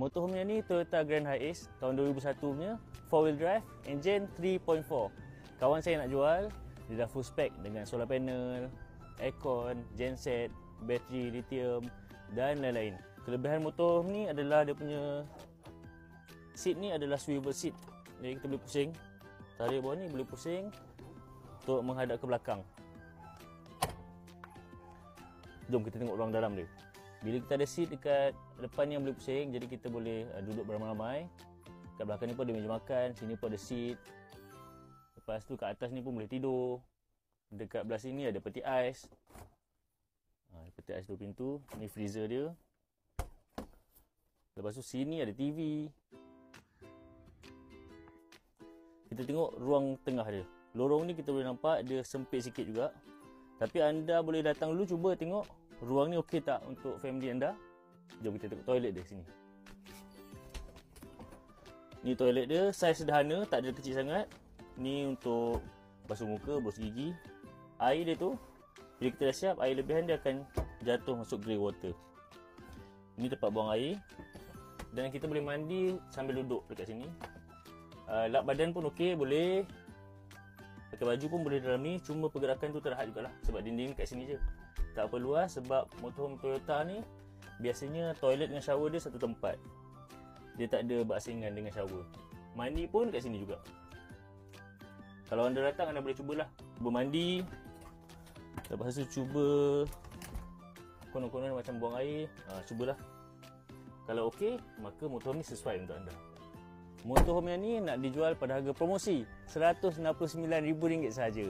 Motorhome yang ni Toyota Grand Hiace tahun 2001 punya, 4-wheel drive, engine 3.4. Kawan saya nak jual, dia dah full spec dengan solar panel, aircon, genset, bateri lithium dan lain-lain. Kelebihan motorhome ni adalah dia punya seat ni adalah swivel seat. Jadi kita boleh pusing, tarik bawah ni boleh pusing untuk menghadap ke belakang. Jom kita tengok ruang dalam dia. Bila kita ada seat dekat depan ni yang boleh pusing, jadi kita boleh duduk beramai-ramai. Kat belakang ni pun ada meja makan, sini pun ada seat. Lepas tu kat atas ni pun boleh tidur. Dekat belah sini ada peti ais. Peti ais 2 pintu. Ni freezer dia. Lepas tu sini ada TV. Kita tengok ruang tengah dia. Lorong ni kita boleh nampak dia sempit sikit juga. Tapi anda boleh datang dulu cuba tengok ruang ni okey tak untuk family anda. Jom kita tengok toilet dia sini. Ni toilet dia, saiz sederhana, tak ada kecil sangat. Ni untuk basuh muka, basuh gigi. Air dia tu, bila kita dah siap, air lebihan dia akan jatuh masuk grey water. Ni tempat buang air. Dan kita boleh mandi sambil duduk dekat sini. Lap badan pun okey, boleh. Pakai baju pun boleh dalam ni, cuma pergerakan tu terhad jugalah sebab dinding kat sini je. Tak apa luas sebab motorhome Toyota ni biasanya toilet dengan shower dia satu tempat. Dia tak ada berasingkan dengan shower. Mandi pun kat sini juga. Kalau anda datang, anda boleh cubalah. Cuba mandi. Lepas tu cuba konon-konon macam buang air. Cubalah. Kalau okey, maka motorhome ni sesuai untuk anda. Motorhome yang ni nak dijual pada harga promosi RM169,000 sahaja.